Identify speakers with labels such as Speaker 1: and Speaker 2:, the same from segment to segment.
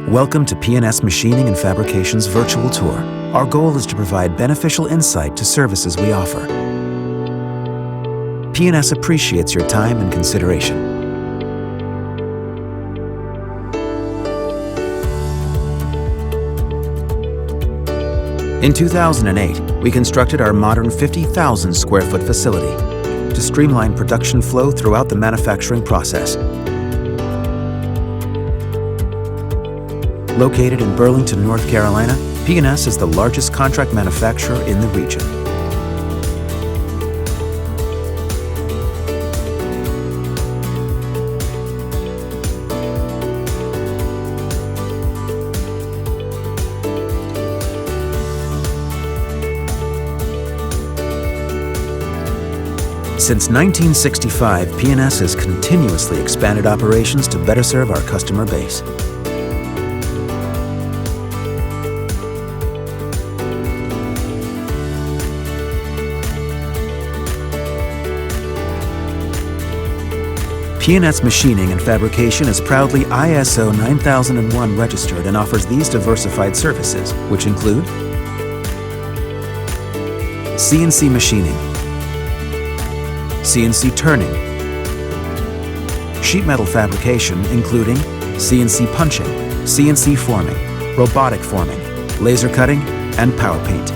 Speaker 1: Welcome to P&S Machining and Fabrication's virtual tour. Our goal is to provide beneficial insight to services we offer. P&S appreciates your time and consideration. In 2008, we constructed our modern 50,000 square foot facility to streamline production flow throughout the manufacturing process. Located in Burlington, North Carolina, P&S is the largest contract manufacturer in the region. Since 1965, P&S has continuously expanded operations to better serve our customer base. P&S Machining and Fabrication is proudly ISO 9001 registered and offers these diversified services, which include CNC machining, CNC turning, sheet metal fabrication including CNC punching, CNC forming, robotic forming, laser cutting, and power paint.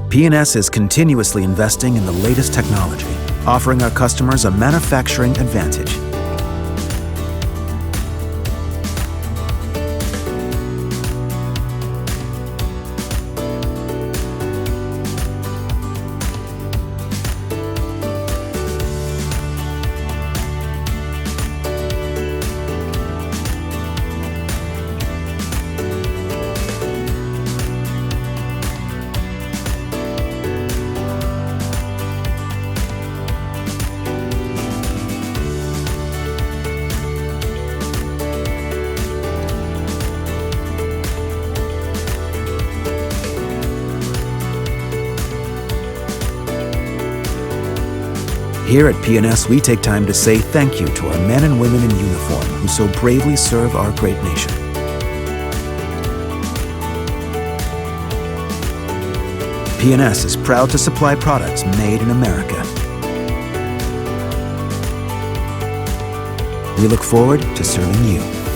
Speaker 1: P&S is continuously investing in the latest technology, offering our customers a manufacturing advantage. Here at P&S, we take time to say thank you to our men and women in uniform who so bravely serve our great nation. P&S is proud to supply products made in America. We look forward to serving you.